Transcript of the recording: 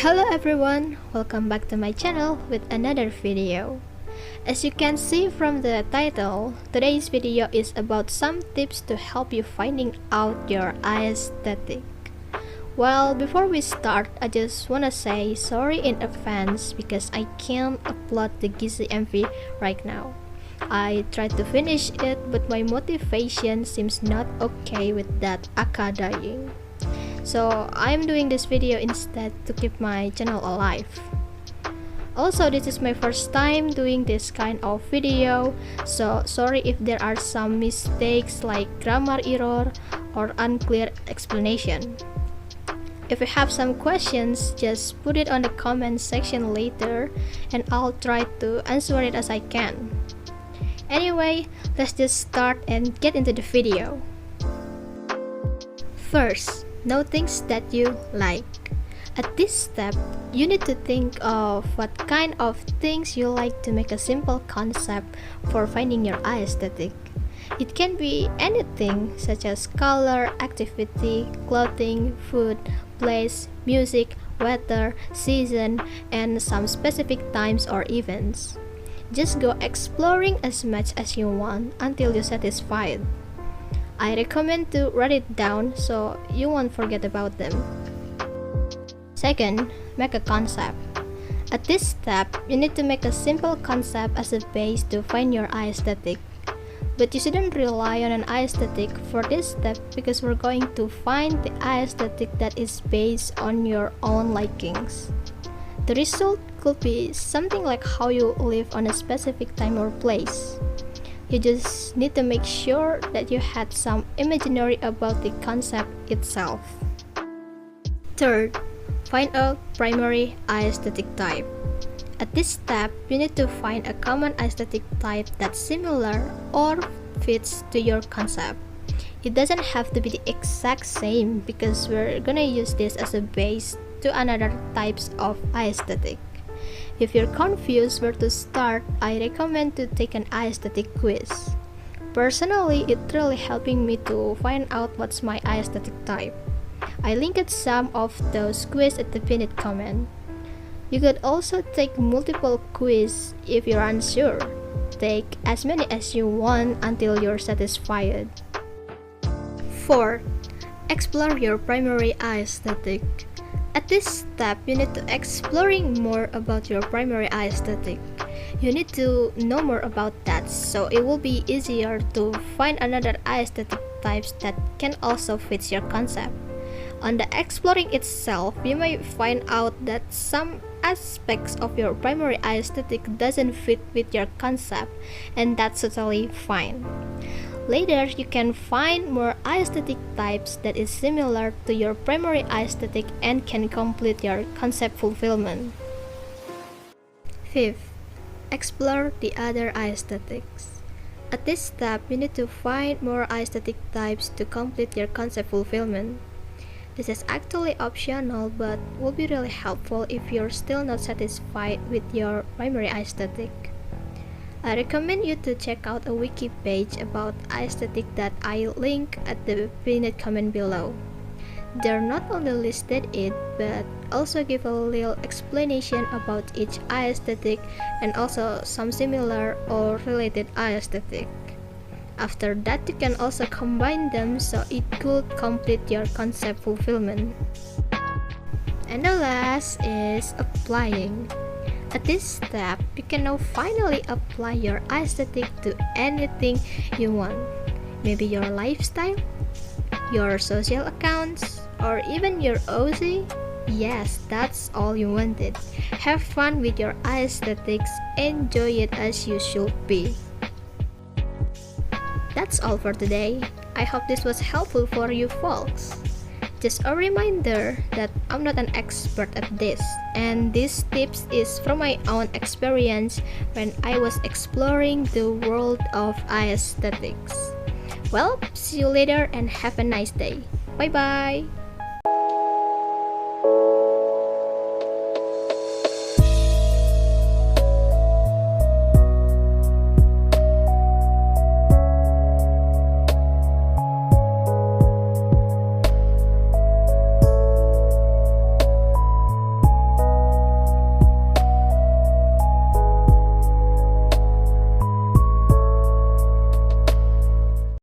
Hello everyone, welcome back to my channel with another video. As you can see from the title, today's video is about some tips to help you finding out your aesthetic. Well, before we start, I just wanna say sorry in advance because I can't upload the Gizzy MV right now. I tried to finish it, but my motivation seems not okay with that Aka dying. So I'm doing this video instead to keep my channel alive. Also, this is my first time doing this kind of video, so sorry if there are some mistakes like grammar error or unclear explanation. If you have some questions, just put it on the comment section later and I'll try to answer it as I can. Anyway, let's just start and get into the video. First, know things that you like. At this step, you need to think of what kind of things you like to make a simple concept for finding your aesthetic. It can be anything such as color, activity, clothing, food, place, music, weather, season, and some specific times or events. Just go exploring as much as you want until you're satisfied. I recommend to write it down so you won't forget about them. Second, make a concept. At this step, you need to make a simple concept as a base to find your aesthetic. But you shouldn't rely on an aesthetic for this step because we're going to find the aesthetic that is based on your own likings. The result could be something like how you live on a specific time or place. You just need to make sure that you had some imaginary about the concept itself. Third, find a primary aesthetic type. At this step, you need to find a common aesthetic type that's similar or fits to your concept. It doesn't have to be the exact same because we're gonna use this as a base to another types of aesthetic. If you're confused where to start, I recommend to take an aesthetic quiz. Personally, it's really helping me to find out what's my aesthetic type. I linked some of those quiz at the pinned comment. You could also take multiple quiz if you're unsure. Take as many as you want until you're satisfied. Fourth, explore your primary aesthetic. At this step, you need to exploring more about your primary aesthetic. You need to know more about that so it will be easier to find another aesthetic types that can also fit your concept. On the exploring itself, you may find out that some aspects of your primary aesthetic doesn't fit with your concept, and that's totally fine. Later, you can find more aesthetic types that is similar to your primary aesthetic and can complete your concept fulfillment. Fifth, explore the other aesthetics. At this step, you need to find more aesthetic types to complete your concept fulfillment. This is actually optional but will be really helpful if you're still not satisfied with your primary aesthetic. I recommend you to check out a wiki page about aesthetic that I link at the pinned comment below. They're not only listed it but also give a little explanation about each aesthetic and also some similar or related aesthetic. After that, you can also combine them so it could complete your concept fulfillment. And the last is applying. At this step, you can now finally apply your aesthetic to anything you want. Maybe your lifestyle, your social accounts, or even your OC. Yes, that's all you wanted. Have fun with your aesthetics, enjoy it as you should be. That's all for today. I hope this was helpful for you folks. Just a reminder that I'm not an expert at this, and these tips is from my own experience when I was exploring the world of aesthetics. Well, see you later and have a nice day. Bye bye!